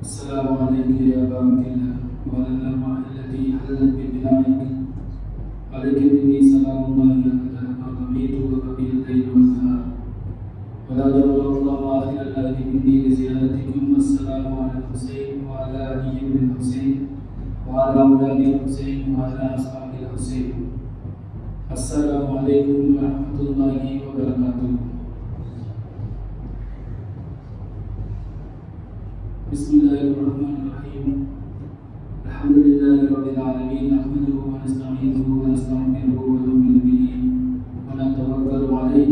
السلام عليك يا أبا عبد الله وعلى الأرواح التي حلت ببنائك. عليك مني سلام الله أبدا ما بقيت وبقي الليل والنهار. ولا جعل الله آخر الآية مني لزيادتكم. والسلام على الحسين وعلى علي بن الحسين وعلى أولاد الحسين وعلى أصحاب الحسين. السلام عليكم ورحمة الله وبركاته. بسم الله الرحمن الرحيم. الحمد لله رب العالمين، نحمده ونستعينه ونستغفره ونؤمن به ونتوكل عليه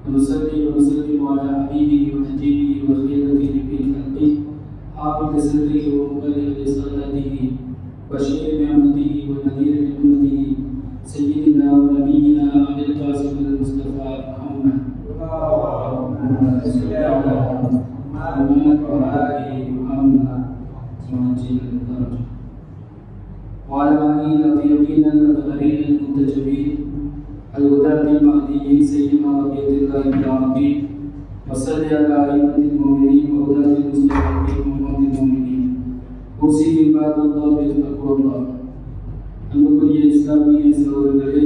ونصلي ونسلم على حبيبه ونجيبه وخيرته في خلقه حافظ سره ومبلغ رسالته بشير نعمته ونذير نعمته سيدنا ونبينا أبي القاسم المصطفى محمد اللهم صل على محمد وعلى محمد وعجل الدرجة وعلى آله الطيبين الطاهرين المنتجبين الهداة المهديين سيما بقية الله العظيم. وصل على أئمة المؤمنين وهداة المستضعفين وأمة المؤمنين. أوصي عباد الله بتقوى الله. அன்புக்குரிய இஸ்லாமிய சகோதரர்களே,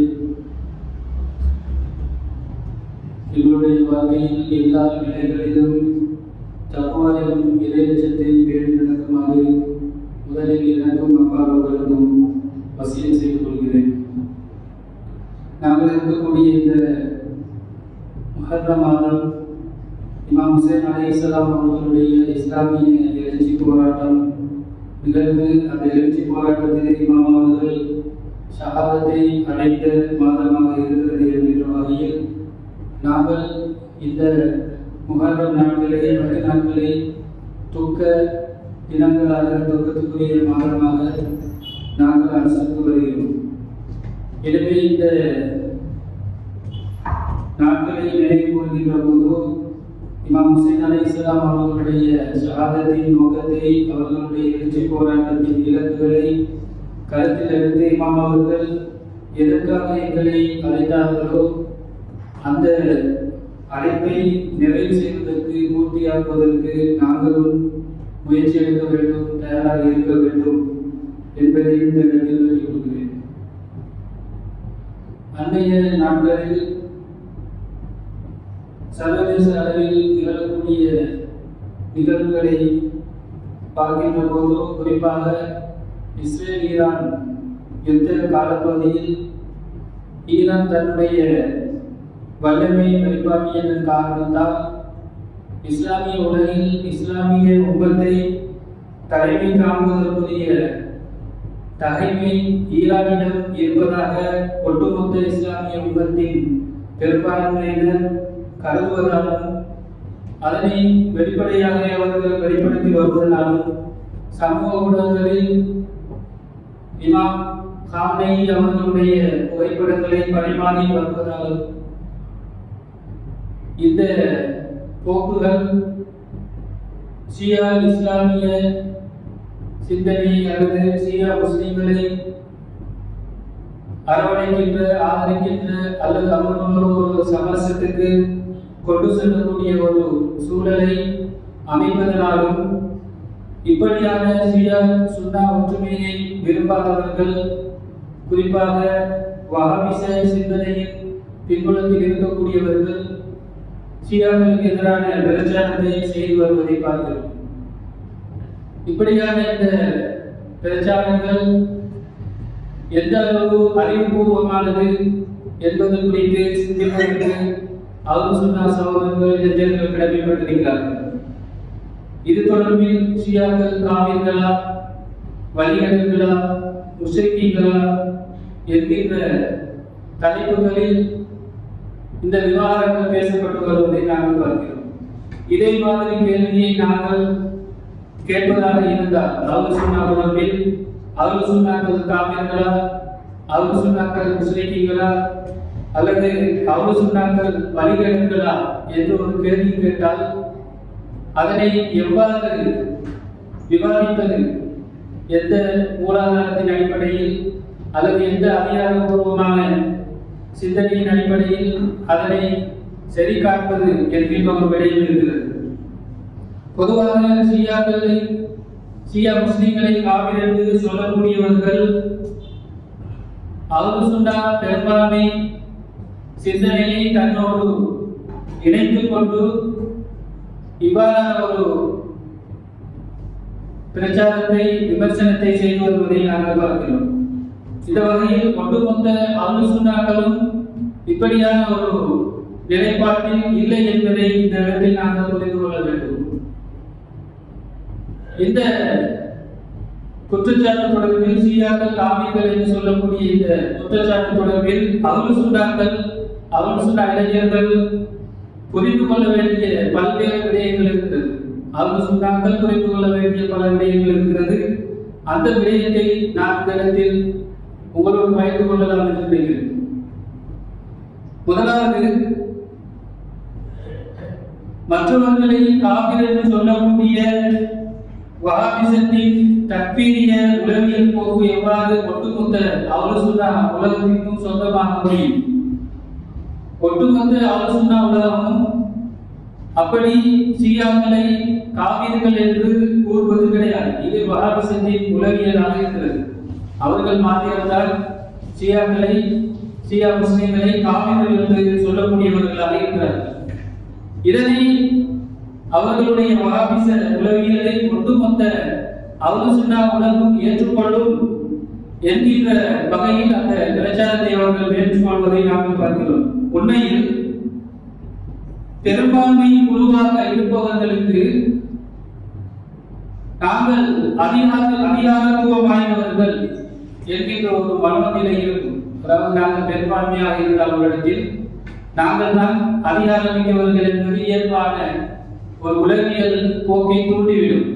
எங்களுடைய வாழ்க்கையில் எல்லா நிலைகளிலும் தக்வாவிலும் இறையச்சத்தை பேணி நடக்குமாறு முதலில் எனக்கும் அப்பாவுகளுக்கும் வசியம் செய்து கொள்கிறேன். நாங்கள் இருக்கக்கூடிய இந்த முஹர்ரம் மாதம் இமாம் ஹுசைன் அலைஹிஸ்ஸலாம் அவர்களுடைய இஸ்லாமிய எழுச்சி போராட்டம் நிகழ்ந்து, அந்த எழுச்சி போராட்டத்திலே இமாம் அவர்கள் ஷஹாதத்தை அடைந்த மாதமாக இருக்கிறது என்கின்ற வகையில் நாங்கள் இந்த முஹர்ரம் நாட்களை 10 நாட்களை துக்க தினங்களாக, துக்கத்துக்குரிய மாதமாக நாங்கள் அனுசரித்து வருகிறோம். எனவே இந்த நாட்களை நினைவு கூறுகின்ற போது இமாம் ஹுசைன் அலைஹிஸ்ஸலாம் அவர்களுடைய ஷஹாதத்தின் நோக்கத்தை, அவர்களுடைய எழுச்சி போராட்டத்தின் இலக்குகளை கருத்தில் எடுத்து இமாம் அவர்கள் எதற்காக எங்களை அழைத்தார்களோ அந்த அழைப்பை நிறைவு செய்வதற்கு, பூர்த்தியாக்குவதற்கு நாங்களும் முயற்சி எடுக்க வேண்டும், தயாராக இருக்க வேண்டும் என்பதை இந்த இடத்தில் சொல்லிக் கொள்கிறேன். அன்றைய நாட்களில் சர்வதேச அளவில் நிகழக்கூடிய நிகழ்வுகளை பார்க்கின்ற போது, குறிப்பாக இஸ்ரேல் ஈரான் யுத்த காலப்பகுதியில் ஈரான் தன்னுடைய வல்லமையை வெளிப்பாட்டியதன் காரணத்தால் இஸ்லாமிய உலகில் இஸ்லாமிய உம்மத்தை தலைமை தாங்குவதற்குரிய தகைமை ஈரானிடம் இருப்பதாக ஒட்டுமொத்த இஸ்லாமிய உம்மத்தின் பெரும்பான்மையினர் கருதுவதாலும், அதனை வெளிப்படையாக அவர்கள் வெளிப்படுத்தி வருவதாலும், சமூக ஊடகங்களில் இமாம் காமனேயி அவர்களுடைய புகைப்படங்களை பரிமாறி வருவதாலும் இந்த போக்குகள் ஷியா இஸ்லாமிய சிந்தனை அல்லது ஷியா முஸ்லிம்களை அரவணைக்கின்ற, ஆதரிக்கின்ற அல்லது அவர்களோடு ஒரு சமரசத்துக்கு கொண்டு செல்லக்கூடிய ஒரு சூழலை அமைப்பதனாலும், இப்படியான ஷியா சுன்னா ஒற்றுமையை விரும்பாதவர்கள், குறிப்பாக வஹாபிச சிந்தனையின் பின்புலத்தில் இருக்கக்கூடியவர்கள் ஷியாக்களுக்கு எதிரான பிரச்சாரத்தை செய்து வருவதை பார்க்கிறோம். இப்படியான இந்த பிரச்சாரங்கள் எந்த அளவு அறிவுபூர்வமானது என்பது குறித்து சிந்திப்பதற்கு அஹ்லுஸ் சுன்னா சகோதரர்கள், இளைஞர்கள் கடமைப்பட்டிருக்கிறார்கள். இது தொடர்பில் ஷியாக்கள் காவிர்களா, வழிகடர்களா, முஷ்ரிக்கீன்களா என்கின்ற தலைப்புகளில் இந்த விவகாரங்கள் பேசப்பட்டு வருவதை நாங்கள் பார்க்கிறோம். இதே மாதிரி கேள்வியை நாங்கள் கேட்பதாக இருந்தால், அஹ்லுஸ் சுன்னா தொடர்பில் அஹ்லுஸ் சுன்னாக்கள் காவிர்களா, அஹ்லுஸ் சுன்னாக்கள் முஸ்லிம்களா அல்லது அஹ்லுஸ் சுன்னாக்கள் வழிகடர்களா என்று ஒரு கேள்வி கேட்டால் அதனை எவ்வாறு விவாதிப்பது, எந்த மூலாதாரத்தின் அடிப்படையில் அல்லது எந்த அதிகாரப்பூர்வமான சிந்தனையின் அடிப்படையில் அதனை சரி காண்பது என்கின்ற ஒரு விடையில் இருக்கிறது. பொதுவாக ஷியாக்களை ஷியா முஸ்லிம்களை காபிர் என்று சொல்லக்கூடியவர்கள் அஹ்லுஸ் சுன்னா பெரும்பான்மை சிந்தனையை தன்னோடு இணைத்துக் கொண்டு இவ்வாறான ஒரு பிரச்சாரத்தை விமர்சனத்தை செய்து வருவதை நாங்கள் பார்க்கிறோம். இந்த வகையில் ஒட்டுமொத்த அஹ்லுஸ் சுன்னாக்களும் இப்படியான ஒரு நிலைப்பாட்டில் இல்லை என்பதை இந்த இடத்தில் நாங்கள் புரிந்து கொள்ள வேண்டும். இந்த குற்றச்சாட்டு தொடர்பில் ஷியாக்கள் காபிர்கள் என்று சொல்லக்கூடிய இந்த குற்றச்சாட்டு தொடர்பில் அஹ்லுஸ் சுன்னா இளைஞர்கள் புரிந்து கொள்ள வேண்டிய பல்வேறு விடயங்கள் இருக்கிறது. அஹ்லுஸ் சுன்னாக்கள் புரிந்து கொள்ள வேண்டிய பல விடயங்கள் இருக்கிறது. அந்த விடயத்தை நான் இந்த இடத்தில் உங்களோடு பகிர்ந்து கொள்ளலாம் என்று நினைக்கிறேன். முதலாவது, மற்றவர்களை காபிர் என்று சொல்லக்கூடிய வஹாபிசத்தின் தக்பீரிய உளவியல் போக்கு எவ்வாறு ஒட்டுமொத்த அஹ்லுஸ் சுன்னா உலகத்திற்கும் சொந்தமாக முடியும்? ஒட்டுமொத்த அஹ்லுஸ் சுன்னா உலகமும் அப்படி ஷியாக்களை காபிர்கள் என்று கூறுவது கிடையாது. இது வஹாபிசத்தின் உளவியலாக இருக்கிறது. அவர்கள் மாத்திரம்தான் ஷியா முஸ்லிம்களை காபிர்கள் என்று சொல்லக்கூடியவர்களாக இருக்கிறார்கள். இதனை அவர்களுடைய வஹாபிச உளவியலை ஒட்டுமொத்த அஹ்லுஸ் சுன்னா உலகம் ஏற்றுக்கொள்ளும் என்கின்ற வகையில் அந்த பிரச்சாரத்தை அவர்கள் ஏற்றுக்கொள்வதை நாங்கள் பார்க்கிறோம். உண்மையில் பெரும்பான்மை குழுவாக இருப்பவர்களுக்கு நாங்கள் அதிகாரத்துவம் வாய்ந்தவர்கள் என்கின்ற ஒரு மனநிலை இருக்கும். அதாவது நாங்கள் பெரும்பான்மையாக இருந்தால் ஒரு இடத்தில் நாங்கள் தான் அதிகாரமிக்கவர்கள் என்பது இயல்பான ஒரு உளவியல் போக்கை தூண்டிவிடும்.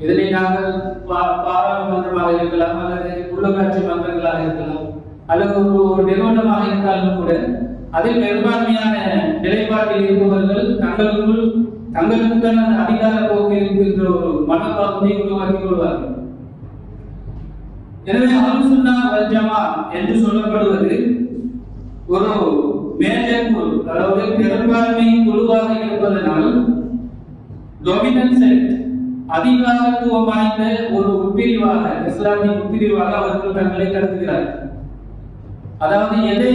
இதனை நாங்கள் பாராளுமன்றமாக இருக்கலாம், அல்லது உள்ளாட்சி மன்றங்களாக இருக்கலாம், அல்லது ஒரு நிறுவனமாக இருந்தாலும் கூட அதில் பெரும்பான்மையான நிலைப்பாட்டில் இருப்பவர்கள் தங்களுக்குத்தான் அந்த அதிகார போக்கு இருக்கின்ற ஒரு மனப்பாகத்தை உருவாக்கிக் கொள்வார்கள். எனவே அஹ்லுஸ் சுன்னா வல் ஜமாஅத் என்று சொல்லப்படுவது ஒரு மேஜர் குழு, அதாவது பெரும்பான்மை குழுவாக இருப்பதனால் டொமினன்ட் செக்ட், அதிகாரத்துவம் வாய்ந்த ஒரு உட்பிரிவாக, இஸ்லாமின் உட்பிரிவாக அவர்கள் தங்களை கருதுகிறார்கள். அதாவது எதை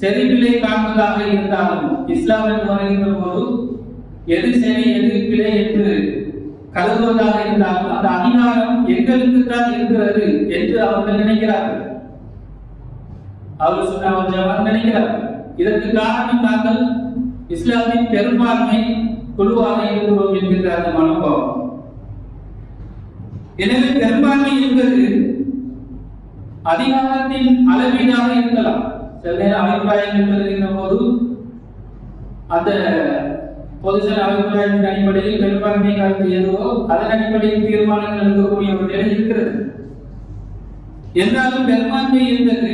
செறிவிலை காண்பதாக இருந்தாலும் இஸ்லாம் என்று வருகின்ற போது எது சரி எது பிழை என்று கருதுவதாக இருந்தாலும் அந்த அதிகாரம் எங்களுக்கு தான் இருக்கிறது என்று அவர்கள் நினைக்கிறார்கள். அஹ்லுஸ் சுன்னா வல் ஜமாஅத் நினைக்கிறார்கள். இதற்கு காரணம் நாங்கள் இஸ்லாமின் பெரும்பான்மை குழுவாக இருக்கிறோம் என்கின்ற அந்த மனோபாவம். எனவே பெரும்பான்மை என்பது அதிகாரத்தின் அளவீடாக இருக்கலாம். சில நேரம் அபிப்பிராயங்கள் பெறுகின்ற போது அந்த பொதுஜன அபிப்பிராயத்தின் அடிப்படையில் பெரும்பான்மை கருத்து எதுவோ அதன் அடிப்படையில் தீர்மானங்கள் எடுக்கக்கூடிய ஒரு நிலை இருக்கிறது. என்றாலும் பெரும்பான்மை என்பது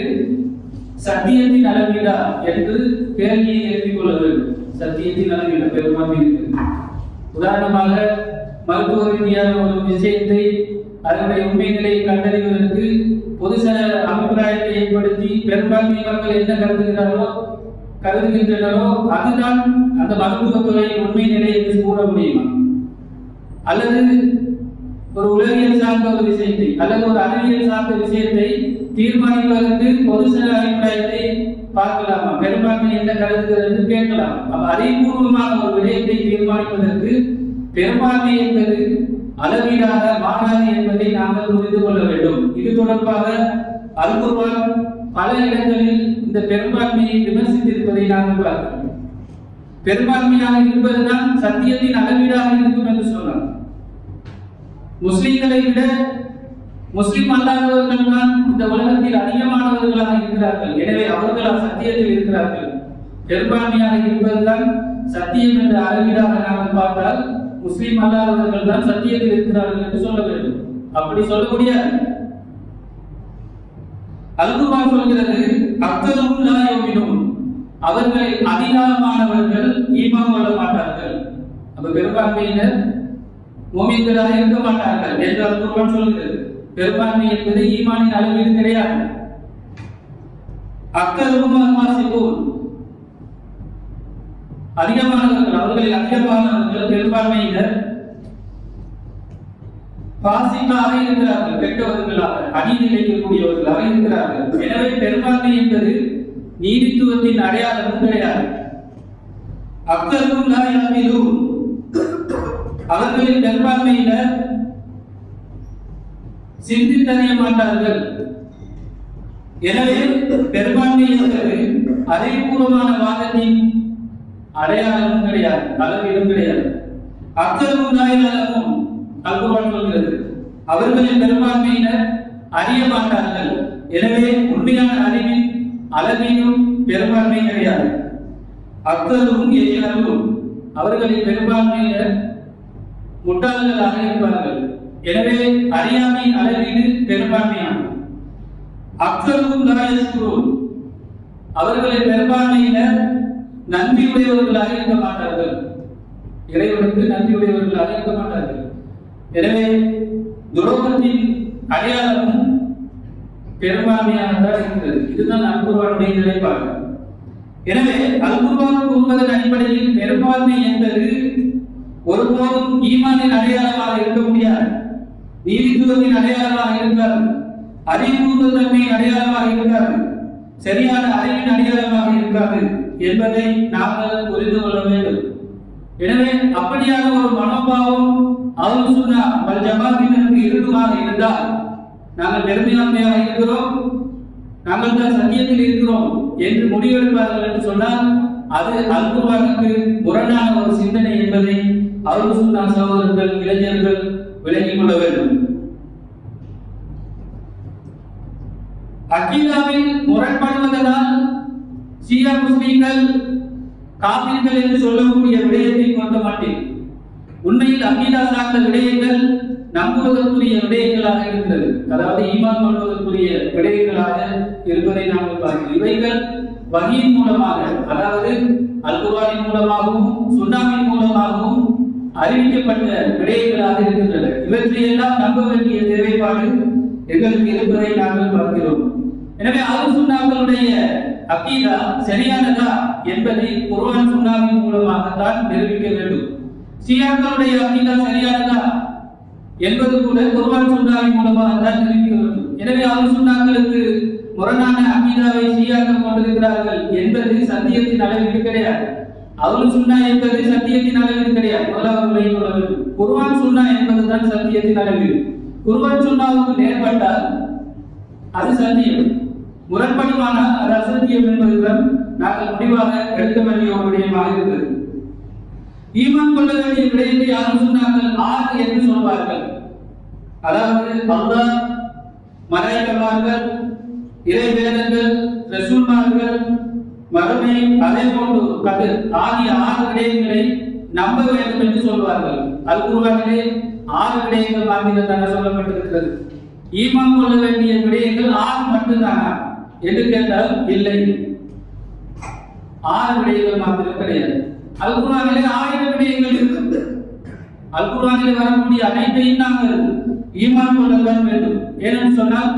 சத்தியத்தின் அளவீடா என்று கேள்வியை எழுப்பிக் கொள்ள வேண்டும். சத்தியத்தின் அளவீடா பெரும்பான்மை இருக்கிறது. உதாரணமாக மருத்துவ ரீதியான ஒரு விஷயத்தை அதனுடைய உண்மை நிலையை கண்டறிவதற்கு பொதுசன அபிப்பிராயத்தை ஏற்படுத்தி பெரும்பான்மை மக்கள் என்ன கருதுகின்றனரோ அதுதான் அந்த மருத்துவத்துறையின் உண்மை நிலை என்று கூற முடியுமா? அல்லது ஒரு உளவியல் சார்ந்த ஒரு விஷயத்தை அல்லது ஒரு அறிவியல் சார்ந்த விஷயத்தை தீர்மானிப்பதற்கு பொதுசன அபிப்பிராயத்தை பார்க்கலாமா? பெரும்பான்மை என்ன கருதுகிறது என்று கேட்கலாம். அறிவுபூர்வமான ஒரு விடயத்தை தீர்மானிப்பதற்கு பெரும்பான்மை என்பது அளவீடாக மாறாது என்பதை நாங்கள் புரிந்து கொள்ள வேண்டும். இது தொடர்பாக அல் குர்ஆன் பல இடங்களில் இந்த பெரும்பான்மையை விமர்சித்திருப்பதை நாங்கள் பார்க்கிறோம். பெரும்பான்மையாக இருப்பதுதான் சத்தியத்தின் அளவீடாக இருக்கும் என்று சொன்னார். முஸ்லிம்களை விட முஸ்லிம் அல்லாதவர்கள் தான் இந்த உலகத்தில் அதிகமானவர்களாக இருக்கிறார்கள். எனவே அவர்கள் சத்தியத்தில் இருக்கிறார்கள். பெரும்பான்மையாக இருப்பதுதான் சத்தியம் என்ற அளவீடாக நாங்கள் பார்த்தால் முஸ்லிம் அல்லாதவர்கள் தான் சத்தியத்தில் இருக்கிறார்கள் என்று சொல்ல வேண்டும். அப்படி சொல்ல முடியாது. அல் குர்ஆன் சொல்கிறது, அக்ஸரும் லா யுமினூன், அவர்களில் அதிகமானவர்கள் ஈமான் கொள்ள மாட்டார்கள். அப்ப பெரும்பான்மையினர் முஃமின்களாக இருக்க மாட்டார்கள் என்று அல் குர்ஆன் சொல்கிறது. பெரும்பான்மை என்பது ஈமானின் அளவீடு கிடையாது. அக்ஸரும் ஃபாஸிகூன், அதிகமானவர்கள், அவர்களில் அதிகமானவர்கள் பெரும்பான்மையினர் பாசிக்காக இருக்கிறார்கள், கெட்டவர்களாக அநீதி இழைக்கக்கூடியவர்களாக இருக்கிறார்கள். எனவே பெரும்பான்மை என்பது நீதித்துவத்தின் அடையாளமும் கிடையாது. அக்தரும் லா யஅகிலூன், அவர்களின் பெரும்பான்மையினர் சிந்தித்தறிய மாட்டார்கள். எனவே பெரும்பான்மை என்பது அறிவுபூர்வமான வாதத்தின் அடையாளமும் கிடையாது, அளவிலும் கிடையாது. அக்தரும் லா யஅலமூன், அல்குர்ஆன் சொல்கிறது, அவர்களின் பெரும்பான்மையினர் அறிய மாட்டார்கள். எனவே உண்மையான அறிவின் அளவிலும் பெரும்பான்மை கிடையாது. அக்தரும் யஜ்ஹலூன், அவர்களின் பெரும்பான்மையினர் முட்டாள்களாக இருப்பார்கள். எனவே அறியாமையின் அளவீடு பெரும்பான்மையாகும். அக்தரும் லா யஷ்குரூன், அவர்களின் பெரும்பான்மையினர் நன்றியுடையவர்களாக இருக்க மாட்டார்கள், இறைவனுக்கு நன்றியுடையவர்களாக இருக்க மாட்டார்கள். எனவே துரோகத்தின் அடையாளமும் பெரும்பான்மையானதாக இருக்கிறது. இதுதான் அல்குர்ஆனுடைய நிலைப்பாடு. எனவே அல்குர்ஆன் கூறுவதன் அடிப்படையில் பெரும்பான்மை என்பது ஒருபோதும் ஈமானின் அடையாளமாக இருக்க முடியாது, நீதித்துவத்தின் அடையாளமாக இருக்காது, அறிவுபூர்வ தன்மையின் அடையாளமாக இருக்காது, சரியான அறிவின் அடையாளமாக இருக்காது என்பதை நாங்கள் புரிந்து கொள்ள வேண்டும். எனவே அப்படியாக ஒரு மனோபாவம் அஹ்லுஸ் சுன்னா வல் ஜமாஅத்தினருக்கு இருக்குமாக இருந்தால், நாங்கள் பெருமையாமையாக இருக்கிறோம், நாங்கள் தான் சத்தியத்தில் இருக்கிறோம் என்று முடிவெடுப்பார்கள் என்று சொன்னால் அது அல்குர்ஆனுக்கு முரணான ஒரு சிந்தனை என்பதை அஹ்லுஸ் சுன்னா சகோதரர்கள், இளைஞர்கள் விளங்கிக் கொள்ள வேண்டும். அகீதாவில் முரண்படுவதனால் ஷியா முஸ்லிம்கள் காபிர்கள் என்று சொல்லக்கூடிய விடயத்தை கொண்ட மாட்டேன். உண்மையில் அகீதா சார்ந்த விடயங்கள் நம்புவதற்குரிய விடயங்களாக இருக்கிறது, அதாவது ஈமான் கொள்வதற்குரிய விடயங்களாக இருப்பதை நாங்கள் பார்க்கிறோம். இவைகள் வஹீயின் மூலமாக, அதாவது அல்குர்ஆனின் மூலமாகவும் சுன்னாவின் மூலமாகவும் அறிவிக்கப்பட்ட விடயங்களாக இருக்கின்றன. இவற்றையெல்லாம் நம்ப வேண்டிய தேவைப்பாடு எங்களுக்கு இருப்பதை நாங்கள் பார்க்கிறோம். எனவே அஹ்லுஸ் சுன்னாக்களுடைய அகீதா சரியானதா என்பதை குர்ஆன் சுன்னாவின் மூலமாகத்தான் நிரூபிக்க வேண்டும். ஷியாக்களுடைய அகீதா சரியானதா என்பது கூட குர்ஆன் சுன்னாவின் மூலமாகத்தான் நிரூபிக்க வேண்டும். எனவே அஹ்லுஸ் சுன்னாக்களுக்கு முரணான அகீதாவை ஷியாக்கள் கொண்டிருக்கிறார்கள் என்பது சத்தியத்தின் அளவீடு கிடையாது. அஹ்லுஸ் சுன்னா என்பது சத்தியத்தின் அளவீடு கிடையாது. முதலாவது விளங்கிக் கொள்ள வேண்டும். குர்ஆன் சுன்னா என்பதுதான் சத்தியத்தின் அளவீடு. குர்ஆன் சுன்னாவுக்கு நேர்பட்டால் அது சத்தியம், முரண்படுமானால் அது அசத்தியம் என்பதுதான் நாங்கள் முடிவாக எடுக்க வேண்டிய ஒரு விடயமாக இருக்கிறது. ஈமான் கொள்ள வேண்டிய விடயத்தை அஹ்லுஸ் சுன்னாக்கள் 6 என்று சொல்வார்கள். அதாவது அல்லாஹ், மலாயிகமார்கள், இறை வேதங்கள், ரசூல்மார்கள், மறுமை, அதே போன்று கதிர் ஆகிய 6 விடயங்களை நம்ப வேண்டும் என்று சொல்வார்கள். அல்குர்ஆனிலே 6 விடயங்கள் மாத்திரம் சொல்லப்பட்டிருக்கிறது. ஈமான் கொள்ள வேண்டிய விடயங்கள் 6 மட்டும்தானா என்று கேட்டால் இல்லை, 6 விடயங்கள் மாத்திரம் கிடையாது. அல்குர்ஆனிலே 1000 விடயங்கள் இருக்கு. அல்குர்ஆனிலே வரக்கூடிய அனைத்தையும் நாங்கள் ஈமான் கொள்ளத்தான் வேண்டும். ஏனென்று சொன்னால்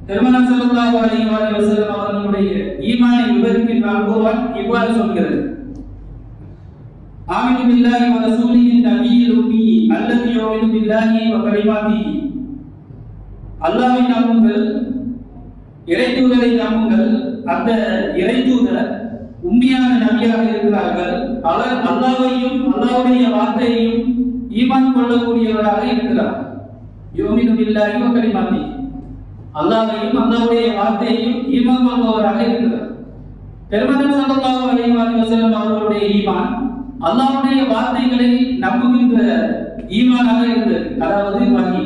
பெருமானார் ஸல்லல்லாஹு அலைஹி வஸல்லம் அவர்களுடைய ஈமானை விவரிக்கின்ற அல்குர்ஆன் இவ்வாறு சொல்கிறது: ஆமினு பில்லாஹி வ ரசூலிஹி நபியில் உம்மி அல்லதி யுமினு பில்லாஹி வ கலிமாத்திஹி, அல்லாஹ்வை நம்புங்கள், இறைத்தூதரை நம்புங்கள், அந்த இறைத்தூதர் உண்மையான நபியாக இருக்கிறார்கள், அவர் அல்லாஹ்வையும் அல்லாஹ்வுடைய வார்த்தையையும் ஈமான் கொள்ளக்கூடியவராக இருக்கிறார். யுமினு பில்லாஹி வ கலிமாத்திஹி, அல்லாஹ்வையும் அல்லாஹ்வுடைய வார்த்தையையும் ஈமான் கொள்பவராக இருக்கிறார். பெருமானார் ஸல்லல்லாஹு அலைஹி வஸல்லம் அவர்களுடைய ஈமான் அல்லாஹ்வுடைய வார்த்தைகளை நம்புகின்ற ஈமானாக இருந்தது. அதாவது வஹி,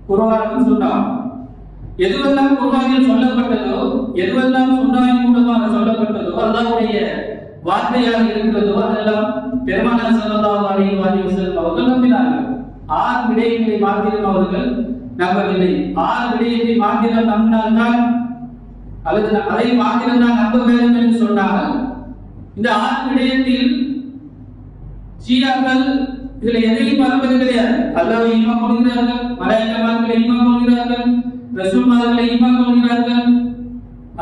குர்ஆன், சுன்னா. எதுவெல்லாம் குர்ஆனில் சொல்லப்பட்டதோ, எதுவெல்லாம் சுன்னாவின் மூலமாக சொல்லப்பட்டதோ, அல்லாஹ்வுடைய வார்த்தையாக இருக்கிறதோ அதெல்லாம் பெருமானார் ஸல்லல்லாஹு அலைஹி வஸல்லம் அவர்கள் நம்பினார்கள். 6 விடயங்களை மாத்திரம் அவர்கள் நம்பவில்லை. 6 விடயத்தை மாத்திரம் நம்பினால்தான், அல்லது அதை மாத்திரம் தான் நம்ப வேண்டும் என்று சொன்னால், இந்த 6 விடயத்தில் ஷியாக்கள் இதுல எதையும் மறப்பது கிடையாது. அல்லாஹ்வை ஈமான் கொள்கிறார்கள், மலாயிகமார்களை ஈமான் கொள்கிறார்கள், ரசூல்மார்களை ஈமான் கொள்கிறார்கள்,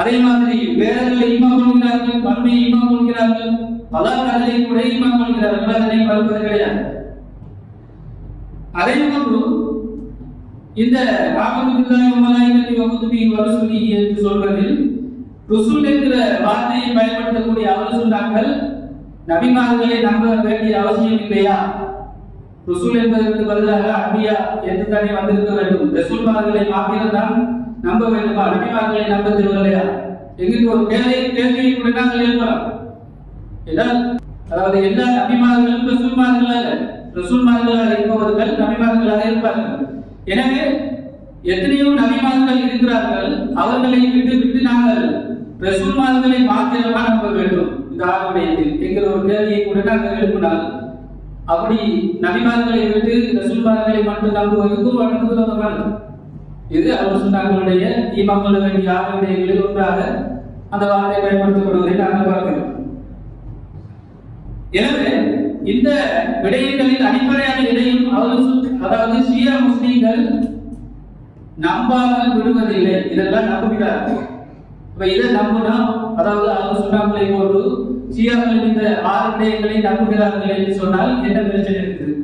அதே மாதிரி வேதங்களை ஈமான் கொள்கிறார்கள், மறுமையை ஈமான் கொள்கிறார்கள், அல்லாஹ் கட்டளை கூட ஈமான் கொள்கிறார்கள், அதனை மறப்பது கிடையாது. அதே போன்று இந்த ஆமதுபில்லாஹி வ மலாயிகத்தி வ குதுபிஹி வ ருசுலிஹி என்று சொல்வதில் ருசுல் என்கிற வார்த்தையை பயன்படுத்தக்கூடிய அஹ்லுசுன்னாக்கள் நபிமார்களை நம்ப வேண்டிய அவசியம் இல்லையா? ருசுல் என்பதற்கு பதிலாக அன்பியா என்று தானே வந்திருக்க வேண்டும். ரசூல்மார்களை மாத்திரம்தான் நம்ப வேண்டுமா? நபிமார்களை நம்ப தேவையில்லையா என்கிற ஒரு கேள்வியை கூட நாங்கள் எழுப்பலாம். அதாவது எல்லா நபிமார்களும் ரசூல்மார்கள் அல்ல. ரசூல்மார்களாக இருப்பவர்கள் நபிமார்களாக இருப்பார்கள். எனவே எத்தனையோ நபிமார்கள் இருக்கிறார்கள். அவர்களை விட்டு நாங்கள் ரசூல்மார்களை மாத்திரமா நம்ப வேண்டும் இந்த ஆர்வடையத்தில் என்கிற ஒரு கேள்வியை கூட நாங்கள் எழுப்பினால், அப்படி நபிமார்களை விட்டு ரசூல்மார்களை மட்டும் நம்புவதற்கும் வழங்குவதற்கானது. இது அஹ்லுசுன்னாக்களுடைய ஈமான் கொள்ள வேண்டிய ஆர்வடையங்களில் ஒன்றாக அந்த வார்த்தை பயன்படுத்தப்படுவதை நாங்கள் பார்க்கிறோம். எனவே இந்த விடயங்களில் அடிப்படையான இடையும் அதாவது ஷியா முஸ்லீம்கள் நம்பாமல் விடுவதில்லை. இதெல்லாம் நம்புகிறார்கள். இப்ப இதை நம்பினா, அதாவது அஹ்லுசுன்னாக்களை போன்று ஷியாக்கள் இந்த 6 விடயங்களை நம்புகிறார்கள் என்று சொன்னால் என்ன பிரச்சனை இருக்குது?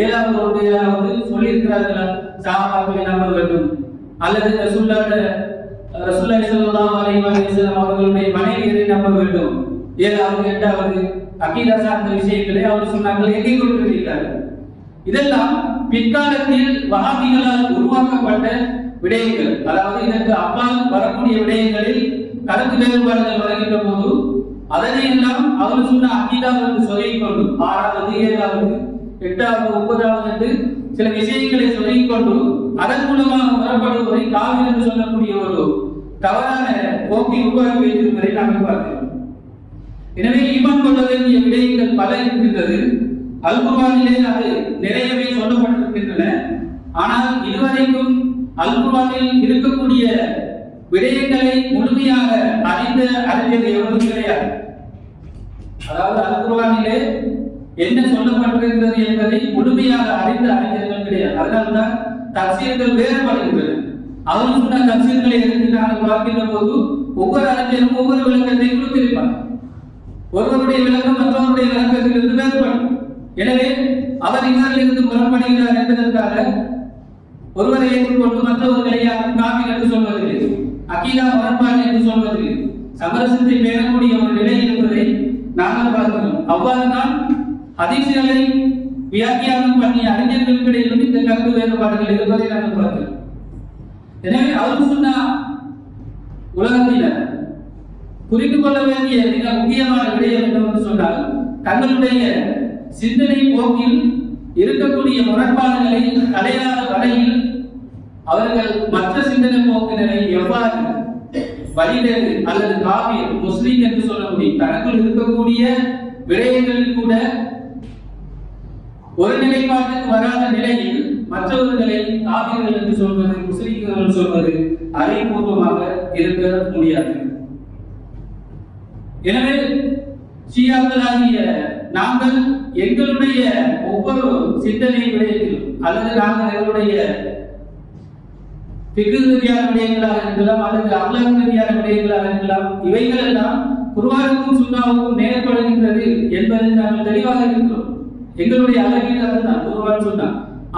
ஏதாவது ஒன்றையாவது சொல்லியிருக்கிறார்களா? சஹாபாக்களை நம்ப வேண்டும், அல்லது ரசூலுல்லாஹி ஸல்லல்லாஹு அலைஹி வஸல்லம் அவர்களுடைய மனைவியரை நம்ப வேண்டும், ஏதாவது 8வது அகீதா சார்ந்த விஷயங்களை அவர் சொன்னார்கள் எங்கே கொடுத்திருக்கிறார்கள். இதெல்லாம் பிற்காலத்தில் வஹாபிகளால் உருவாக்கப்பட்ட விடயங்கள். அதாவது இதற்கு அப்பால் வரக்கூடிய விடயங்களில் கருத்து வேறுபாடுகள் வருகின்ற போது அதனை எல்லாம் அவர் சொன்ன அகீதாவிற்கு சொல்லிக் கொண்டு 6வது 7வது 8வது 9வது என்று சில விஷயங்களை சொல்லிக் கொண்டு அதன் மூலமாக வரப்படுவதை காவிர் என்று சொல்லக்கூடிய ஒரு தவறான போக்கை உருவாக்கி வைத்திருப்பதை நாங்கள் பார்க்கிறோம். எனவே ஈமான் கொள்ள வேண்டிய விடயங்கள் பல இருக்கின்றது. அல் குர்ஆனிலே அது நிறையவே சொல்லப்பட்டிருக்கின்றன. ஆனால் இதுவரைக்கும் அல் குர்ஆனில் இருக்கக்கூடிய விடயங்களை முழுமையாக அறிந்த அறிஞர் எவரும் கிடையாது. அதாவது அல் குர்ஆனிலே என்ன சொல்லப்பட்டிருக்கிறது என்பதை முழுமையாக அறிந்த அறிஞர்கள் கிடையாது. அதனால்தான் தஃசீர்கள் வேறுபடுகின்றன. அவர் சொன்ன தஃசீர்களை எடுத்து நாங்கள் பார்க்கின்ற போது ஒவ்வொரு அறிஞரும் ஒவ்வொரு விளக்கத்தை கொடுத்திருப்பார். ஒருவருடைய விளக்கம் மற்றவருடைய விளக்கத்திலிருந்து வேறுபடும். எனவே அவர் இவரிலிருந்து புறப்படுகிறார் என்பதற்காக ஒருவரை ஏற்றுக்கொண்டு மற்றவர்களை யாரும் காஃபிர் என்று சொல்வதில்லை, அகீதா முரண்பாடு என்று சொல்வதில்லை. சமரசத்தை பேணக்கூடிய ஒரு நிலை என்பதை நாங்கள் பார்க்கிறோம். அவ்வாறுதான் ஹதீஸ்களை வியாக்கியானம் பண்ணிய அறிஞர்களுக்கிடையிலும் இந்த கருத்து வேறுபாடுகள் இருப்பதை நாங்கள் பார்க்கிறோம். எனவே அவர் சொன்ன உலகத்தில புரிந்து கொள்ள வேண்டிய மிக முக்கியமான விடயம் என்னவென்று சொன்னால், தங்களுடைய சிந்தனை போக்கில் இருக்கக்கூடிய முரண்பாடுகளை தடையாத வரையில் அவர்கள் மற்ற சிந்தனை போக்கினரை எவ்வாறு வழிவேறு அல்லது காஃபிர் முஸ்லிம் என்று சொல்ல முடியும். தனக்குள் இருக்கக்கூடிய விடயங்களில் கூட ஒரு நிலைப்பாட்டுக்கு வராத நிலையில் மற்றவர்களை காஃபிர்கள் என்று சொல்வது, முஸ்லிம்கள் சொல்வது அறிவுபூர்வமாக இருக்க முடியாது. எனவே ஷியாக்களாகிய நாங்கள் எங்களுடைய ஒவ்வொரு சிந்தனை விடயத்திலும் அல்லது நாங்கள் எங்களுடைய ஃபிக்ஹ் ரீதியான விடயங்களாக இருக்கலாம் அல்லது அக்லாக் ரீதியான விடயங்களாக இருக்கலாம், இவைகள் எல்லாம் குர்ஆனுக்கும் சுன்னாவுக்கும் நேர்படுகின்றது என்பதில் நாங்கள் தெளிவாக இருக்கிறோம். எங்களுடைய அளவீடு அதுதான். குர்ஆன் சுன்னா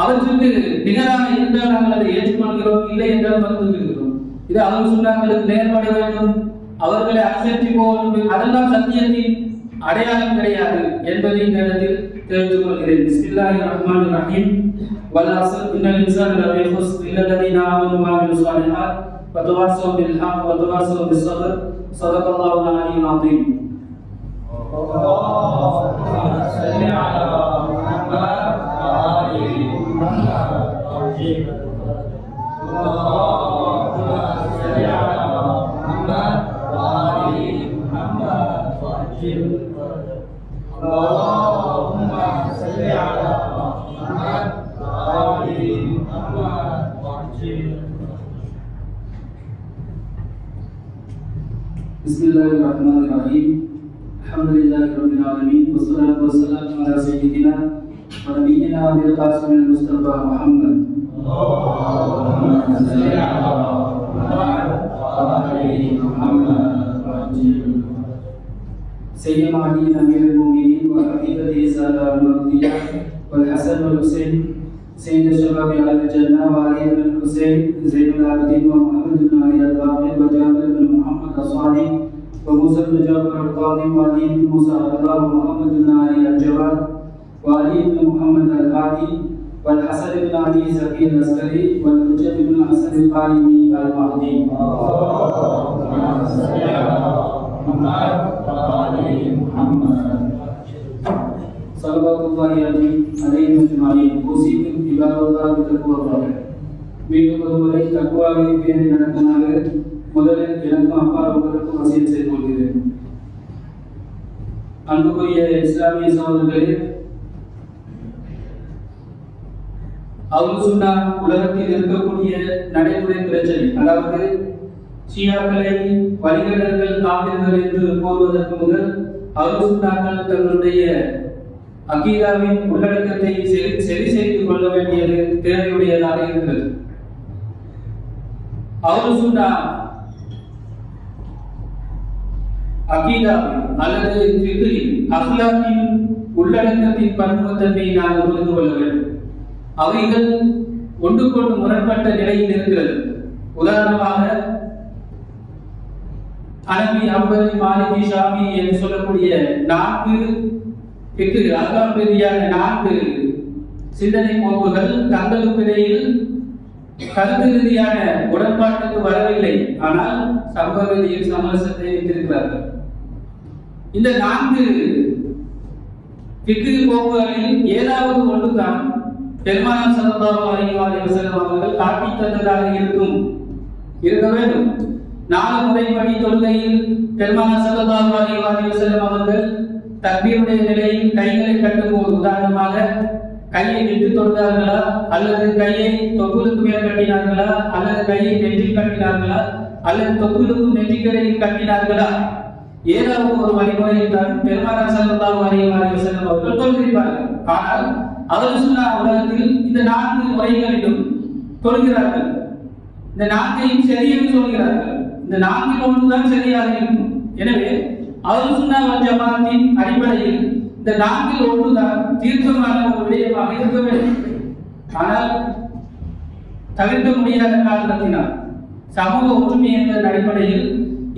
அவற்றுக்கு நிகராக இருந்தால் நாங்கள் அதை ஏற்றுக்கொள்கிறோம், இல்லை என்றால் மறுத்துவிடுகிறோம். இது அவர் சுன்னாங்களுக்கு நேர்பட வேண்டும், அவர்களை அனுசரித்து போக வேண்டும், அதெல்லாம் சத்தியத்தின் அடையாளம் கிடையாது என்பதை இந்த இடத்தில் தெரிந்து கொள்கிறேன். பிஸ்மில்லாஹிர் ரஹ்மானிர் ரஹீம். வல் அஸ்ர் இன்னல் இன்சான லஃபீ குஸ்ர் இல்லல்லதீன ஆமனு வ அமிலுஸ் ஸாலிஹாத் வ தவாஸவ் பில் ஹக் வ தவாஸவ் பிஸ் ஸப்ர். ஸதகல்லாஹுல் அலீயுல் அஸீம். அல்லாஹும்ம ஸல்லி அலா முஹம்மத் வ ஆலி முஹம்மத். அல்லாஹும்ம ஸல்லி அலா முஹம்மத் வ ஆலி முஹம்மத். اللهم صل على محمد وآل محمد وعجل. بسم الله الرحمن الرحيم. الحمد لله رب العالمين والصلاة والسلام على سيدنا ونبينا أبي القاسم المصطفى محمد. اللهم صل على محمد وآل محمد وعجل. سيدنا علي أمير المؤمنين وحفيدته سادة المرضية والحسن والحسين سيد الشباب على الجنة وعلي بن الحسين زين العابدين ومحمد بن علي الباقر وجابر بن محمد الصادق وموسى بن جعفر القاضي وعلي بن موسى الرضا ومحمد بن علي الجواد وعلي بن محمد الهادي والحسن بن علي زكي العسكري والحجة بن الحسن القائمي المهدي. صلوات الله عليه أجمعين. أوصيكم عباد الله بتقوى الله. மீண்டும் ஒருமுறை தக்குவாவை பேணி நடத்தினாலே முதலில் எனக்கும் அப்பா உங்களுக்கும் வசியத் செய்து கொள்கிறேன். அன்புக்குரிய இஸ்லாமிய சகோதரர்களே, அவுல் சுன்னா உலகத்தில் இருக்கக்கூடிய நடைமுறை பிரச்சனை, அதாவது ஷியாக்களை வழிகடர்கள் காவிர்கள் என்று கூறுவதற்கு முதல் அவுல் சுன்னாக்கள் தங்களுடைய அகீதாவின் உள்ளடக்கத்தை சரி செய்து கொள்ள வேண்டியது தேவையுடையதாக இருக்கிறது. அவுல் சுன்னா அகீதாவின் அல்லது ஃபிக்ரின் அஹ்லாக்கின் உள்ளடக்கத்தின் பன்முகத்தன்மையை நாங்கள் புரிந்து கொள்ள வேண்டும். அவைகள் ஒன்றுக்கொண்டு முரண்பட்ட நிலையில் இருக்கிறது. உதாரணமாக ஹனபி, ஹம்பலி, மாலிகி, ஷாஃபி என்று சொல்லக்கூடிய 4 ஃபிக்ர் அஹ்காம் ரீதியான 4 சிந்தனை போக்குகள் தங்களுக்கு இடையில் கருத்து ரீதியான உடன்பாட்டுக்கு வரவில்லை. ஆனால் சமூக ரீதியில் சமரசத்தை வைத்திருக்கிறார்கள். இந்த 4 ஃபிக்ர் போக்குகளில் ஏதாவது ஒன்றுதான் பெருமானார் ஸல்லல்லாஹு அலைஹி வஸல்லம் அவர்கள் காட்டி தந்ததாக இருக்க வேண்டும். 4 முறைப்படி தொழுகையில் பெருமானார் ஸல்லல்லாஹு அலைஹி வஸல்லம் அவர்கள் தக்பீருடைய நிலையில் கைகளை கட்டும்போது, உதாரணமாக கையை விட்டு தொழுதார்களா, அல்லது கையை தொப்புளுக்கு மேல் கட்டினார்களா, அல்லது கையை நெற்றில் கட்டினார்களா, அல்லது தொப்புளுக்கும் நெற்றிக்கரையில் கட்டினார்களா, ஏதாவது ஒரு வழிமுறையில் தான் பெருமானார் ஸல்லல்லாஹு அலைஹி வஸல்லம் அவர்கள் தொழுகிறார்கள். ஆனால் அவுல் சுன்னா உலகத்தில் இந்த 4 முறைகளிலும் தொழுகிறார்கள். இந்த 4ஐயும் சரியென்று சொல்கிறார்கள். இந்த 4இல் ஒன்றுதான் சரியாக இருக்கும். எனவே அவுல் சுன்னா வல் ஜமாஅத்தின் அடிப்படையில் இந்த 4இல் ஒன்றுதான் தீர்க்கமான ஒரு விடயமாக இருக்க வேண்டும். ஆனால் தவிர்க்க முடியாத காரணத்தினால் சமூக ஒற்றுமை என்ற அடிப்படையில்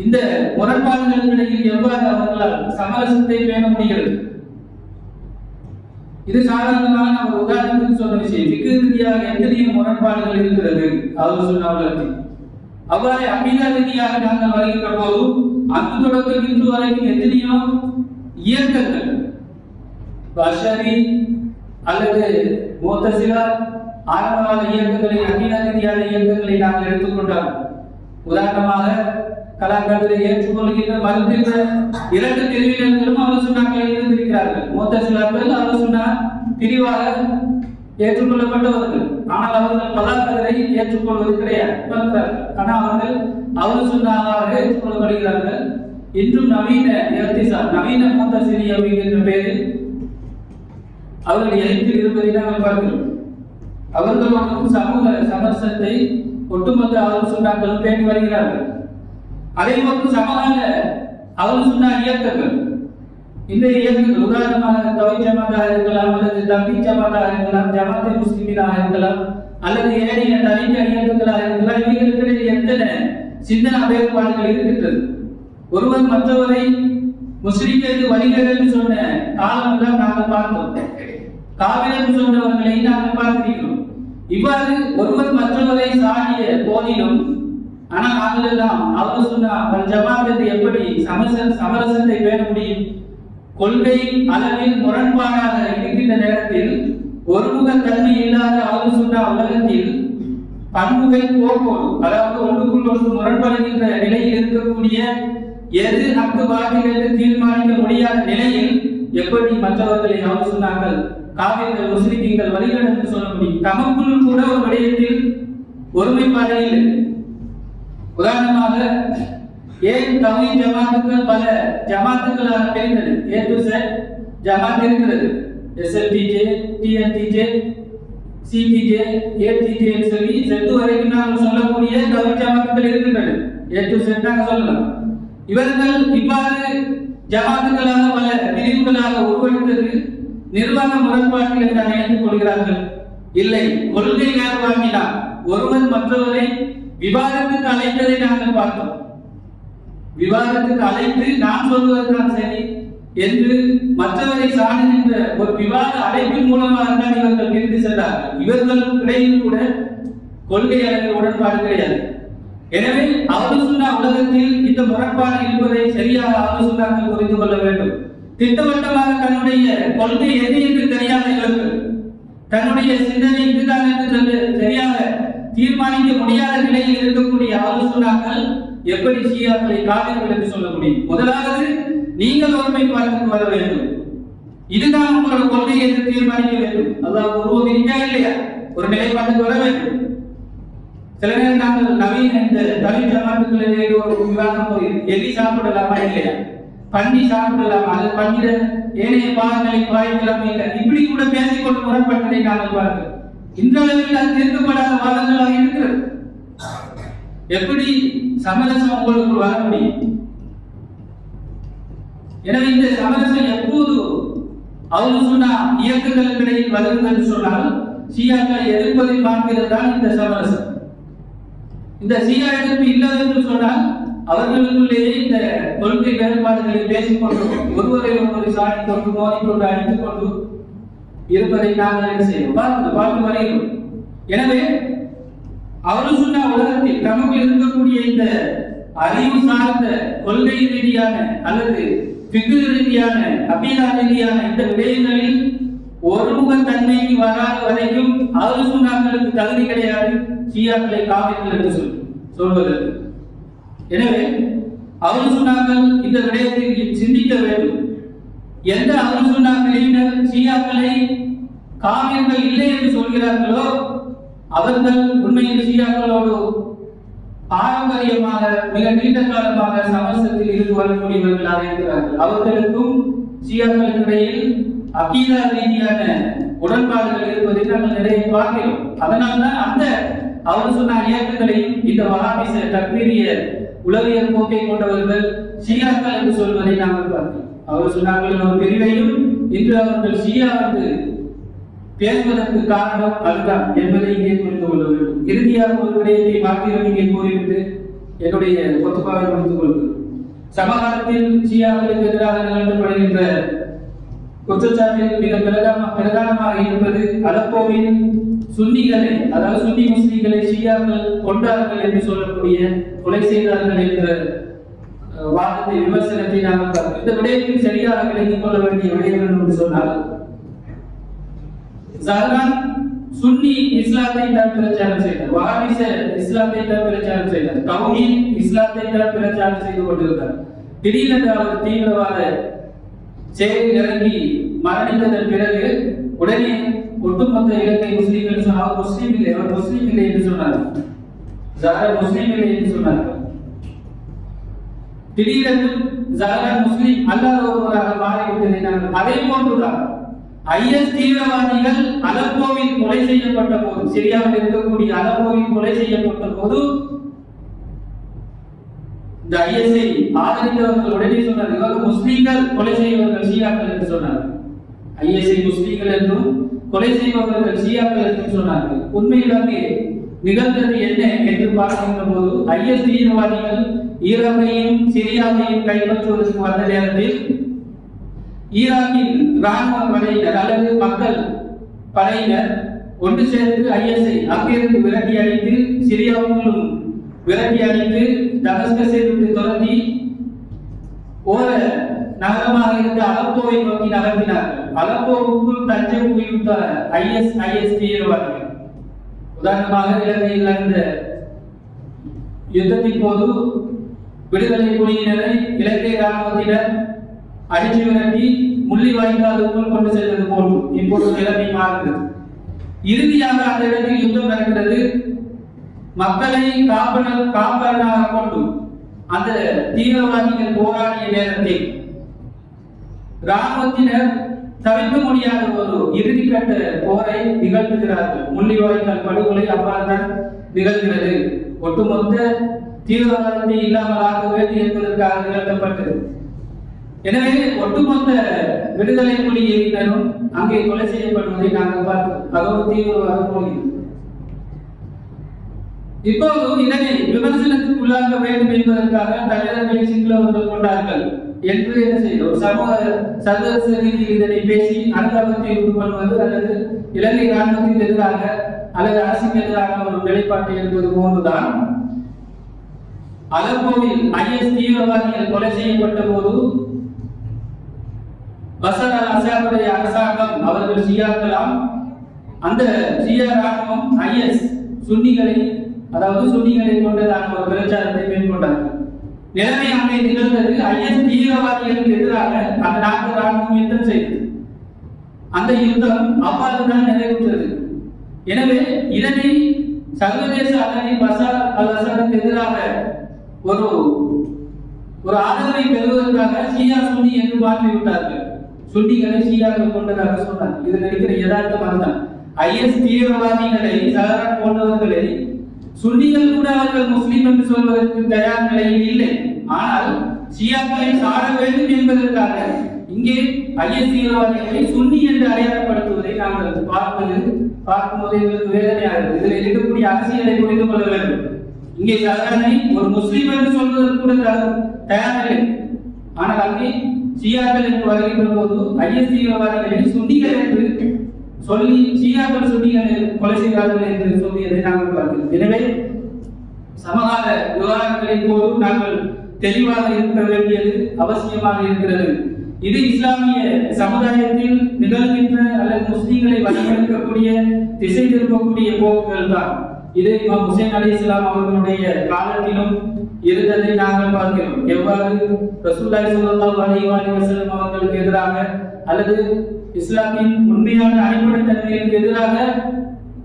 இந்த முரண்பாடுகளிடையில் எவ்வாறு அவர்களால் சமரசத்தை பேண முடிகிறது? இது சாதாரணமான ஒரு உதாரணத்துக்கு சொன்ன விஷயம். ஃபிக்ர் ரீதியாக எத்தனையோ முரண்பாடுகள் இருக்கிறது அவுல் சுன்னா உலகத்தில். அவ்வாறு அகீதா ரீதியாக நாங்கள் வருகின்ற போது அங்கு தொடக்கம் இன்று வரைக்கும் எத்தனையோ இயக்கங்கள், அஷரி அல்லது முஅத்தஸிலா ஆரம்பகால இயக்கங்களை, அகீதா ரீதியான இயக்கங்களை நாங்கள் எடுத்துக்கொண்டால், உதாரணமாக கலாக்கதிரை ஏற்றுக்கொள்கின்ற மறுக்கின்ற 2 பிரிவினர்களும் அவுல் சுன்னாக்களில் இருந்திருக்கிறார்கள். முஅத்தஸிலாக்கள் அவுல் சுன்னா பிரிவாக ஏற்றுக்கொள்ளப்பட்டவர்கள். ஆனால் அவர்கள் கலாக்கதிரை ஏற்றுக்கொள்வது கிடையாது. ஆனால் அவர்கள் அவுல் சுன்னாவாக ஏற்றுக்கொள்ளப்படுகிறார்கள். இன்றும் நவீன நவீன முஅத்தஸிலி என்கின்ற பெயரில் அவர்கள் எதிர்த்து இருப்பதை நாங்கள் பார்க்கிறோம். அவர்களும் சமூக சமரசத்தை ஒட்டுமொத்த அவுல் சுன்னாக்களும் பேணி வருகிறார்கள். அதே போன்று சமகால அவுல் சுன்னா இயக்கங்கள், இந்த இயக்கங்கள் உதாரணமாக தௌஹீத் ஜமாத்தாக இருக்கலாம், அல்லது தப்லீக் ஜமாத்தாக இருக்கலாம், ஜமாத்தே முஸ்லிமீனாக இருக்கலாம், அல்லது ஏனைய தனித்த இயக்கங்களாக இருக்கலாம். இவைகளுக்கு எத்தனை சிந்தனை வேறுபாடுகள் இருக்கின்றது. ஒருவர் மற்றவரை முஸ்லிம்களுக்கு வழிகேடு சொன்ன காலமெல்லாம் நாங்கள் பார்த்தோம். காவிரம் சொன்னவர்களை நாங்கள் பார்த்திருக்கிறோம். இவ்வாறு ஒருவர் மற்றவரை சாடிய போதிலும், ஆனால் நாங்கள் எல்லாம் அவுல் சுன்னா வல் ஜமாஅத் எப்படி சமரசத்தை பேண முடியும்? கொள்கை அளவில் முரண்பாடாக இருக்கின்ற நேரத்தில் ஒருமுகத்தன்மை இல்லாத அவுல் சுன்னா உலகத்தில் பன்முகை போக்கோடு, அதாவது ஒன்றுக்குள் ஒன்று முரண்படுகின்ற நிலையில் இருக்கக்கூடிய, எது ஹக்கு பாத்தில் என்று தீர்மானிக்க முடியாத நிலையில் எப்படி மற்றவர்களை அவுல் சுன்னாக்கள், காவிர்கள், முஸ்லிம்கள் வழிகள் என்று சொல்ல முடியும்? தமக்குள் கூட ஒரு விடயத்தில் ஒருமைப்பாடு இல்லை. உதாரணமாக ஏன் தௌஹீத் ஜமாத்துக்கள் பல ஜமாத்துக்களாக பிரிந்தன? ஏ டு Z ஜமாத் இருக்கிறது. SLTJ, TNTJ, CTJ, ATJ என்று சொல்லி Z வரைக்கும் நாங்கள் சொல்லக்கூடிய தௌஹீத் ஜமாத்துக்கள் இருக்கின்றன. ஏ டு Z நாங்கள் சொல்லலாம். இவர்கள் இவ்வாறு ஜமாத்துக்களாக பல பிரிவுகளாக உருவெடுத்தது நிர்வாக முரண்பாட்டில் என்று நினைத்துக் கொள்கிறார்கள். இல்லை, கொள்கை வேறுபாட்டினால் ஒருவர் மற்றவரை விவாதத்துக்கு அழைத்ததை நாங்கள் பார்த்தோம். விவாதத்துக்கு அழைத்து நான் சொல்வதுதான் சரி என்று மற்றவரை சாடுகின்ற ஒரு விவாத அழைப்பின் மூலமாக தான் இவர்கள் பிரிந்து சென்றார்கள். இவர்களுக்கு இடையில் கூட கொள்கை அளவில் உடன்பாடு கிடையாது. எனவே அஹ்லுஸ் சுன்னா உலகத்தில் இந்த முரண்பாடு இருப்பதை சரியாக அஹ்லுஸ் சுன்னாக்கள் புரிந்து கொள்ள வேண்டும். திட்டவட்டமாக தன்னுடைய கொள்கை எது என்று தெரியாத இவர்கள் தன்னுடைய சிந்தனை இதுதான் என்று சரியாக தீர்மானிக்க முடியாத நிலையில் இருக்கக்கூடிய அஹ்லுஸ் சுன்னாக்கள் எப்படி ஷியாக்களை காஃபிர்கள் என்று சொல்ல முடியும்? முதலாவது நீங்கள் ஒருமைப்பாட்டுக்கு வர வேண்டும். இதுதான் உங்களோட கொள்கை என்று தீர்மானிக்க வேண்டும். அல்லாஹ் உருவம் இருக்கா இல்லையா? ஒரு நிலைப்பாட்டுக்கு வர வேண்டும். சில நேரம் நாங்கள் நவீன இந்த தலித் ஜமாத்துக்களிடையே ஒரு விவாதம் போய் எலி சாப்பிடலாமா இல்லையா, பன்னி சாப்பிடலாமா, அது பன்னிட ஏனைய பாகங்களை பாய்க்கலாமா இல்லை, இப்படி கூட பேசிக்கொண்டு முரண்பட்டதை நாங்கள் பார்க்கிறோம். இன்றளவில் அது தீர்க்கப்படாத வாதங்களாக இருக்கிறது. எப்படி சமரசம் உங்களுக்கு வர முடியும்? எனவே இந்த சமரசம் எப்போது அஹ்லுஸ் சுன்னா இயக்கங்களுக்கிடையில் வருகிறது என்று சொன்னால் ஷியாக்களை எதிர்ப்பதை பார்க்கிறதுதான் இந்த சமரசம். இந்த ஷியா எதிர்ப்பு இல்லாத என்று சொன்னால் அவர்களுக்குள்ளேயே இந்த கொள்கை வேறுபாடுகளை பேசிக்கொண்டு ஒருவரை ஒருவரை சாடி கொண்டு மோதிக்கொண்டு அடித்துக் கொண்டு இருப்பதை நாங்கள் என்ன செய்வோம் பார்த்து வருகிறோம். எனவே அஹ்லுஸ் சுன்னா உலகத்தில் நமக்கு இருக்கக்கூடிய இந்த அறிவு சார்ந்த கொள்கை ரீதியான அல்லது ஃபிக்ஹ் ரீதியான அகீதா ரீதியான இந்த விடயங்களில் ஒருமுகத்தன்மைக்கு வராத வரைக்கும் அஹ்லுஸ் சுன்னாக்களுக்கு தகுதி கிடையாது ஷியாக்களை காஃபிர்கள் என்று சொல்வதற்கு. எனவே அஹ்லுஸ் சுன்னாக்கள் இந்த விடயத்தில் சிந்திக்க வேண்டும். எந்த அஹ்லுஸ் சுன்னா பிரிவினர் ஷியாக்களை காஃபிர்கள் இல்லை என்று சொல்கிறார்களோ அவர்கள் உண்மையில் ஷியாக்களோடு பாரம்பரியமாக மிக நீண்ட காலமாக சமரசத்தில் இருந்து வரக்கூடியவர்களாக இருக்கிறார்கள். அவர்களுக்கும் ஷியாக்களுக்கிடையில் அகீதா ரீதியான உடன்பாடுகள் இருப்பதை நாங்கள் நிறைய பார்க்கிறோம். அதனால்தான் அந்த அஹ்லுஸ் சுன்னா இயக்கங்களையும் இந்த வஹாபிச தக்ஃபீரிய உலகியல் போக்கை கொண்டவர்கள் ஷியாக்கள் என்று சொல்வதை நாங்கள் பார்க்கிறோம். அஹ்லுஸ் சுன்னாக்களின் ஒரு பிரிவையும் இன்று அவர்கள் ஷியா என்று பேசுவதற்கு காரணம் அதுதான் என்பதை இங்கே புரிந்து கொள்ள வேண்டும். இறுதியாக ஒரு விடயத்தை மாற்றியும் இங்கே கூறிவிட்டு என்னுடைய கொத்துபாவை முடித்துக் கொள்கிறேன். சமகாலத்தில் ஷியாக்களுக்கு எதிராக நிகழ்த்தப்படுகின்ற குற்றச்சாட்டில் மிக பிரதானமாக இருப்பது அலப்போவில் சுன்னிகளை, அதாவது சுன்னி முஸ்லிம்களை ஷியாக்கள் கொண்டார்கள் என்று சொல்லக்கூடிய கொலை செய்தார்கள் என்ற வாதத்தை விமர்சனத்தை நாங்கள் பார்க்கிறோம். இந்த விடயத்தில் சரியாக விளங்கிக் கொள்ள வேண்டிய விடயங்கள் என்று சொன்னால் ஜஹ்ரான் சுன்னி இஸ்லாத்தை தான் பிரச்சாரம் செய்தார், வஹாபிச இஸ்லாத்தை தான் பிரச்சாரம் செய்தார், தௌஹீத் இஸ்லாத்தை தான் பிரச்சாரம் செய்து கொண்டிருந்தார். திடீரென்று அவர் தீவிரவாத செயலில் இறங்கி மரணித்ததன் பிறகு உடனே ஒட்டுமொத்த இலங்கை முஸ்லீம்கள் அவர் முஸ்லீம் இல்லை, அவர் முஸ்லீம் இல்லை என்று சொன்னார். ஜஹ்ரான் முஸ்லீம் இல்லை என்று சொன்னார். திடீரென்று ஜஹ்ரான் முஸ்லீம் அல்லாத ஒருவராக மாறிவிட்டதை நாங்கள் அதே போன்றுதான் ஐஎஸ் தீவிரவாதிகள் அலப்போவில் கொலை செய்யப்பட்ட போது, சிரியாவில் இருக்கக்கூடிய அலப்போவில் கொலை செய்யப்பட்ட போது இந்த ஐஎஸ்ஐ ஆதரித்தவர்கள் உடனே சொன்னார், இவர்கள் முஸ்லீம்கள் கொலை செய்வர்கள் ஷியாக்கள் என்று சொன்னார்கள். ஐஎஸ்ஐ முஸ்லீம்கள் என்றும் கொலை செய்பவர்கள் ஷியாக்கள் என்றும் சொன்னார்கள். உண்மையிலே நிகழ்ந்தது என்ன என்று பார்க்கின்ற போது ஐஎஸ் தீவிரவாதிகள் ஈராக்கையும் சிரியாவையும் கைப்பற்றுவதற்கு வந்த நேரத்தில் ஈராக்கின் ராணுவ படையினர் அல்லது மக்கள் படையினர் ஒன்று சேர்ந்து ஐஎஸ்ஐ அங்கிருந்து விரட்டி அடித்து சிரியாவுக்குள்ளும் விரட்டி அடித்து தமஸ்கஸை விட்டு துரத்தி ஓர நகரமாக இருந்த அலப்போவை நோக்கி நகர்த்தினார்கள். அலப்போவுக்குள் தஞ்சம் புகுந்த ஐஎஸ் தீவிரவாதிகள். உதாரணமாக இலங்கையில் நடந்த யுத்தத்தின் போது விடுதலை புலியினரை இலங்கை ராணுவத்தினர் அடிச்சு விரட்டி முள்ளிவாய்க்காலுக்குள் கொண்டு செல்வது போன்று இப்போது நிலைமை மாறுகிறது. இறுதியாக அந்த இடத்தில் யுத்தம் நடக்கிறது. மக்களை காப்பனாக கொண்டு அந்த தீவிரவாதிகள் போராடிய நேரத்தில் ராணுவத்தினர் தவிர்க்க முடியாத ஒரு இறுதிக்கட்ட போரை நிகழ்த்துகிறார்கள். முள்ளிவாய்க்கால் படுகொலை அவ்வாறுதான் நிகழ்கிறது. ஒட்டுமொத்த தீவிரவாதத்தை இல்லாமல் ஆக்க வேண்டும் என்பதற்காக நிகழ்த்தப்பட்டது. எனவே ஒட்டுமொத்த விடுதலை புலியினரும் அங்கே கொலை செய்யப்படுவதை நாங்கள் பார்த்தோம். அதோடு தீவிரவாத போகிறது. இப்போது இதனை விமர்சனத்துக்குள்ளாக வேண்டும் என்பதற்காக தலைவர்களை சிங்களவர்கள் கொண்டார்கள் என்று என்ன செய்யும் ஒரு சமூக சர்வதேச ரீதியில் இதனை பேசி அனுதாபத்தை உண்டு பண்ணுவது அல்லது இலங்கை ராணுவத்திற்கு எதிராக அல்லது அரசுக்கு எதிராக ஒரு நிலைப்பாட்டை எடுப்பது போன்றுதான். அலப்போவில் ஐஎஸ் தீவிரவாதிகள் கொலை செய்யப்பட்ட போது பஷர் அல் அசாதுடைய அரசாங்கம் அவர்கள் ஷியாக்களாம் அந்த ஷியா ராணுவம் ஐஎஸ் சுன்னிகளை கொண்டதான ஒரு பிரச்சாரத்தை மேற்கொண்டார்கள். நிலைமை அங்கே நிகழ்ந்தது. ஐஎஸ் தீவிரவாதிகளுக்கு எதிராக அந்த நாட்டு ராணுவம் யுத்தம் செய்தது. அந்த யுத்தம் அவ்வாறுதான் நிறைவுற்றது. எனவே இதனை சர்வதேச அளவில் பஷர் அல் அசாதுக்கு எதிராக ஒரு ஆதரவை பெறுவதற்காக ஷியா சுன்னி என்று மாற்றிவிட்டார்கள். சுன்னிகளை ஷியாக்கள் கொண்டதாக சொன்னார். இது நினைக்கிற யதார்த்தம் அதுதான். ஐஎஸ் தீவிரவாதிகளை சஹரான் போன்றவர்களை சுன்னிகள் கூட அவர்கள் முஸ்லிம் என்று சொல்வதற்கு தயார் நிலையில் இல்லை. ஆனால் ஷியாக்களை சாட வேண்டும் என்பதற்காக இங்கே ஐஎஸ் தீவிரவாதிகளை சுன்னி என்று அடையாளப்படுத்துவதை நாங்கள் பார்க்கும்போது எங்களுக்கு வேதனையாகிறது. இதில் இருக்கக்கூடிய அரசியலை புரிந்து கொள்ள வேண்டும். இங்கே சஹரானை ஒரு முஸ்லிம் என்று சொல்வதற்கு கூட தயாரில்லை. ஆனால் அங்கே ஷியாக்கள் என்று வருகின்ற போது ஐஎஸ் தீவிரவாதிகளை சுன்னிகள் என்று சொல்லி ஷியாக்கள் சுன்னிகளை கொலை செய்கிறார்கள் என்று சொல்லியதை நாங்கள் பார்க்கிறோம். எனவே சமகால விவகாரங்களின் போது நாங்கள் தெளிவாக இருக்க வேண்டியது அவசியமாக இருக்கிறது. இது இஸ்லாமிய சமுதாயத்தில் நிகழ்கின்ற அல்லது முஸ்லிம்களை வழிநடத்தக்கூடிய திசை திருப்பக்கூடிய போக்குகள் தான். இது இமாம் ஹுசைன் அலைஹிஸ்ஸலாம் அவர்களுடைய காலத்திலும் இருந்ததை நாங்கள் பார்க்கிறோம். எவ்வாறு ரசூலுல்லாஹி ஸல்லல்லாஹு அலைஹி வஸல்லம் அவர்களுக்கு எதிராக அல்லது இஸ்லாமின் உண்மையான அடிப்படை தன்மைகளுக்கு எதிராக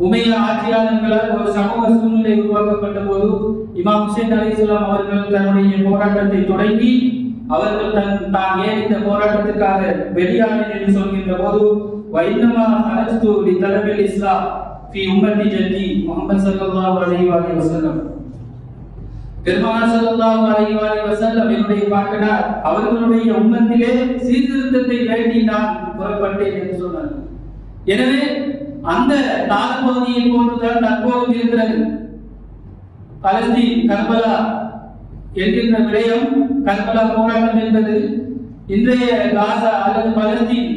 உமையா ஆட்சியாளர்களால் ஒரு சமூக சூழ்நிலை உருவாக்கப்பட்ட போது இமாம் ஹுசைன் அலைஹிஸ்ஸலாம் அவர்கள் தன்னுடைய போராட்டத்தை தொடங்கி அவர்கள் தான் ஏன் இந்த போராட்டத்துக்காக வெளியானேன் என்று சொல்கின்ற போது வைன்னமா அலஸ்து லி தலபில் இஸ்லாம் ஃபி உம்மத்தி ஜத்தி முஹம்மது ஸல்லல்லாஹு அலைஹி வஸல்லம். பெருமானார் ஸல்லல்லாஹு அலைஹி வஸல்லம் என்னுடைய பாட்டனார் அவர்களுடைய உம்மத்திலே சீர்திருத்தத்தை வேண்டி நான் புறப்பட்டேன் என்று சொன்னார். எனவே அந்த காலப்பகுதியை போன்றுதான் தற்போது இருக்கிறது. பலஸ்தீன் கர்பலா என்கின்ற விடயம், கர்பலா போராட்டம் என்பது இன்றைய காசா அல்லது பலஸ்தீன்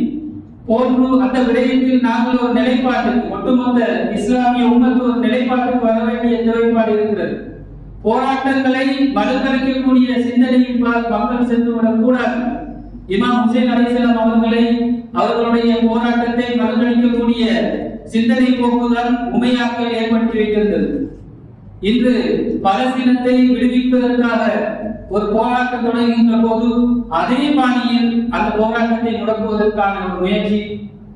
போன்று அந்த விடயத்தில் நாங்கள் ஒரு நிலைப்பாட்டுக்கு ஒட்டுமொத்த இஸ்லாமிய உம்மத்து ஒரு நிலைப்பாட்டுக்கு வர வேண்டிய தேவைப்பாடு இருக்கிறது. போராட்டங்களை மறுதளிக்கக்கூடிய சிந்தனையின் மக்கள் சென்றுவிடக் கூடாது. இமாம் ஹுசைன் அலைஹிஸ்ஸலாம் அவர்களுடைய போராட்டத்தை மறுதளிக்கக்கூடிய சிந்தனை போக்குதான் உமையாக்கள் ஏற்படுத்தி வைத்திருந்தது. இன்று பலஸ்தீனத்தை விடுவிப்பதற்காக ஒரு போராட்டம் தொடங்குகின்ற போது அதே பாணியில் அந்த போராட்டத்தை முடக்குவதற்கான ஒரு முயற்சி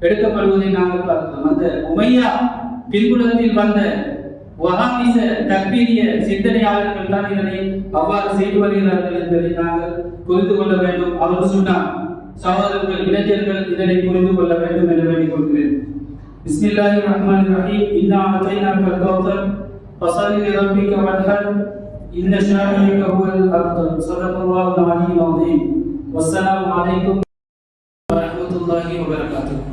எடுக்கப்படுவதை நாங்கள் பார்க்கிறோம். அந்த உமையா பின்புலத்தில் வந்த வஹாபிச தக்பீரிய சிந்தனையாளர்கள் தான் இதனை அவ்வாறு செய்து வருகிறார்கள் என்பதை நாங்கள் புரிந்து கொள்ள வேண்டும். அவர் சொன்னார், சகோதரர்கள் இளைஞர்கள் இதனை புரிந்து கொள்ள வேண்டும் என வேண்டிக் கொள்கிறேன். பிஸ்மில்லாஹிர் ரஹ்மானிர் ரஹீம். இன்னா அதைனாக்கல் கௌதர் ஃபஸல்லி லிரப்பிக வன்ஹர் இன்ன ஷானிஅக ஹுவல் அப்தர். ஸல்லல்லாஹு அலைஹி வஸல்லம். வஸ்ஸலாமு அலைக்கும் வரஹ்மத்துல்லாஹி வபரகாத்துஹு.